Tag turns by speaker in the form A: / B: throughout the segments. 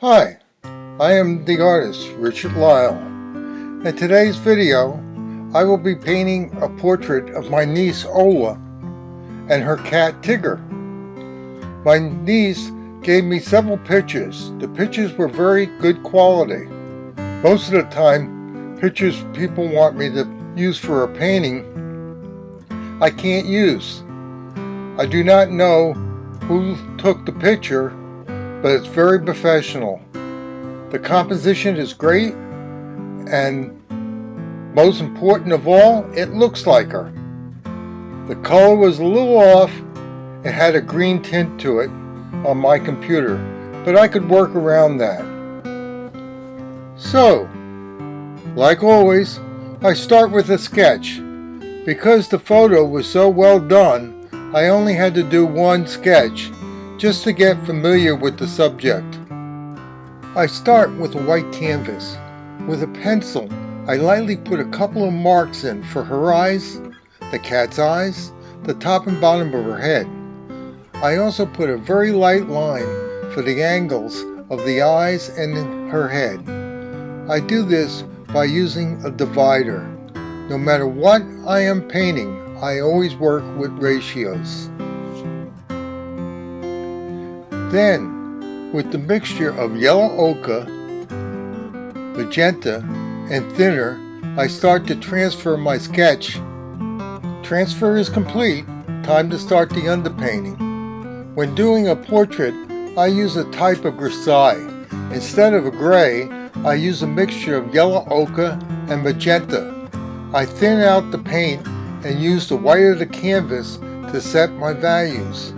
A: Hi, I am the artist Richard Lyle. In today's video, I will be painting a portrait of my niece Ola and her cat Tigger. My niece gave me several pictures. The pictures were very good quality. Most of the time, pictures people want me to use for a painting, I can't use. I do not know who took the picture, but it's very professional. The composition is great, and most important of all, it looks like her. The color was a little off. It had a green tint to it on my computer, but I could work around that. So, like always, I start with a sketch. Because the photo was so well done, I only had to do one sketch just to get familiar with the subject. I start with a white canvas. With a pencil, I lightly put a couple of marks in for her eyes, the cat's eyes, the top and bottom of her head. I also put a very light line for the angles of the eyes and her head. I do this by using a divider. No matter what I am painting, I always work with ratios. Then, with the mixture of yellow ochre, magenta, and thinner, I start to transfer my sketch. Transfer is complete. Time to start the underpainting. When doing a portrait, I use a type of grisaille. Instead of a gray, I use a mixture of yellow ochre and magenta. I thin out the paint and use the white of the canvas to set my values.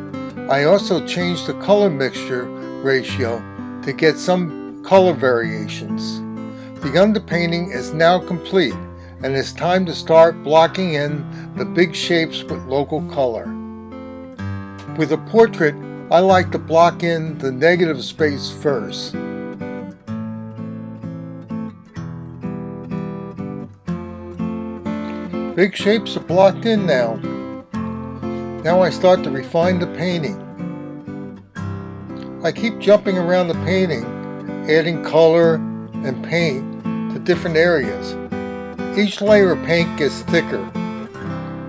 A: I also change the color mixture ratio to get some color variations. The underpainting is now complete, and it's time to start blocking in the big shapes with local color. With a portrait, I like to block in the negative space first. Big shapes are blocked in now. Now I start to refine the painting. I keep jumping around the painting, adding color and paint to different areas. Each layer of paint gets thicker.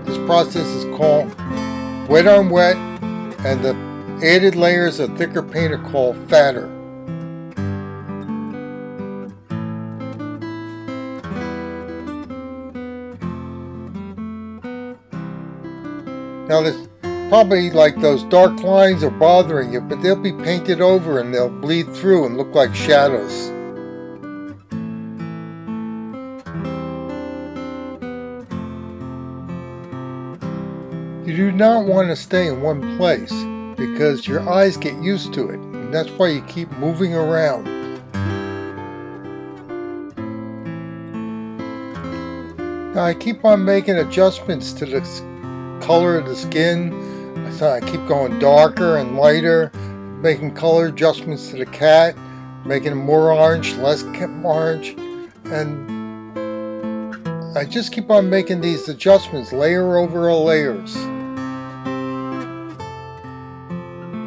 A: This process is called wet on wet, and the added layers of thicker paint are called fatter. Now there's probably like those dark lines are bothering you, but they'll be painted over and they'll bleed through and look like shadows. You do not want to stay in one place because your eyes get used to it, and that's why you keep moving around. Now I keep on making adjustments to the color of the skin. So I keep going darker and lighter, making color adjustments to the cat, making it more orange, less orange, and I just keep on making these adjustments layer over layers.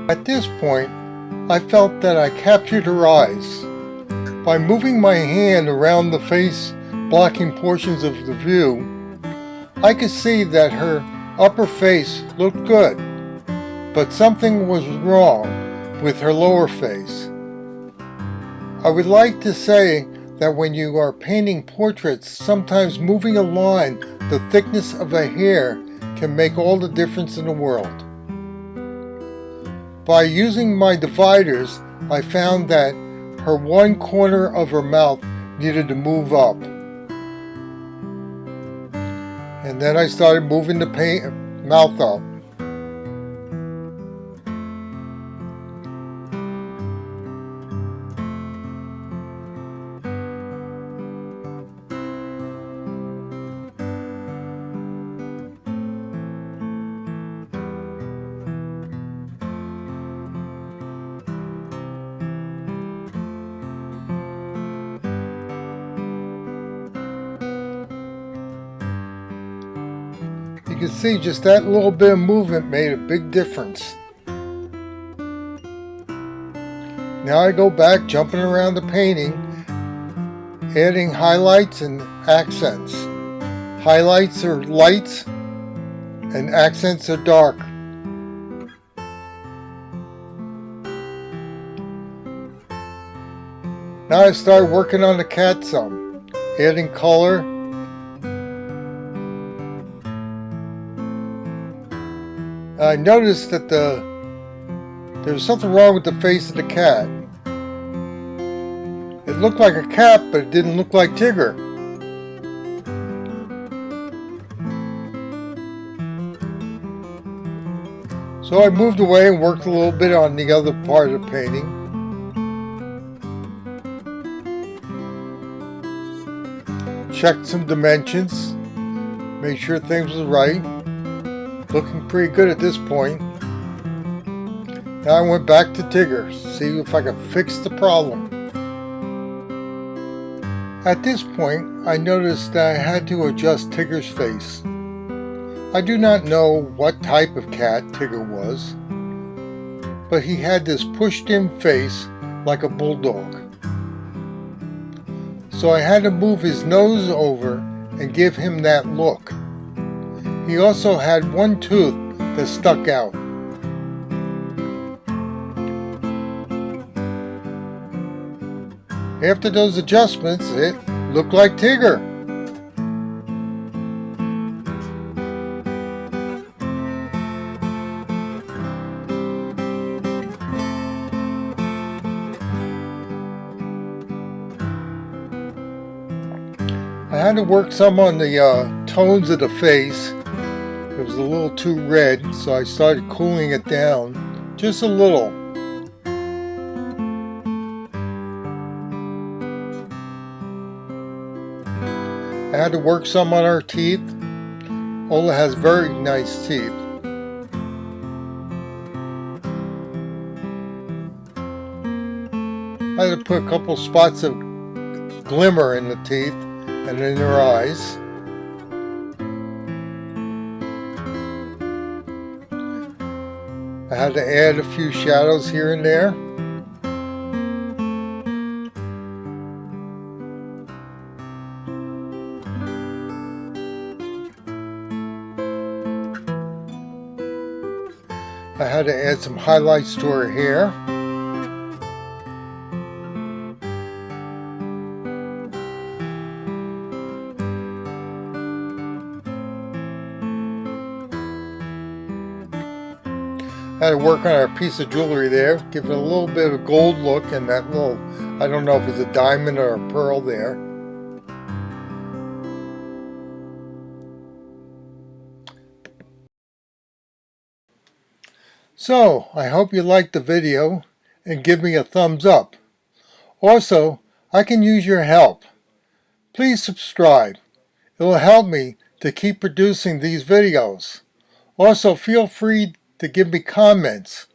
A: At this point, I felt that I captured her eyes. By moving my hand around the face, blocking portions of the view, I could see that her upper face looked good, but something was wrong with her lower face. I would like to say that when you are painting portraits, sometimes moving a line, the thickness of a hair, can make all the difference in the world. By using my dividers, I found that her one corner of her mouth needed to move up. And then I started moving the mouth up. You can see just that little bit of movement made a big difference. Now I go back, jumping around the painting, adding highlights and accents. Highlights are lights and accents are dark. Now I start working on the cat some, adding color. I noticed that there was something wrong with the face of the cat. It looked like a cat, but it didn't look like Tigger. So I moved away and worked a little bit on the other part of the painting. Checked some dimensions, made sure things was right. Looking pretty good at this point. Now I went back to Tigger, see if I could fix the problem. At this point, I noticed that I had to adjust Tigger's face. I do not know what type of cat Tigger was, but he had this pushed-in face like a bulldog. So I had to move his nose over and give him that look. He also had one tooth that stuck out. After those adjustments, it looked like Tigger. I had to work some on the tones of the face. It was a little too red, so I started cooling it down just a little. I had to work some on her teeth. Ola has very nice teeth. I had to put a couple spots of glimmer in the teeth and in her eyes. I had to add a few shadows here and there. I had to add some highlights to her hair. I had to work on our piece of jewelry there, give it a little bit of a gold look and that little, I don't know if it's a diamond or a pearl there. So, I hope you liked the video and give me a thumbs up. Also, I can use your help. Please subscribe. It will help me to keep producing these videos. Also, feel free to give me comments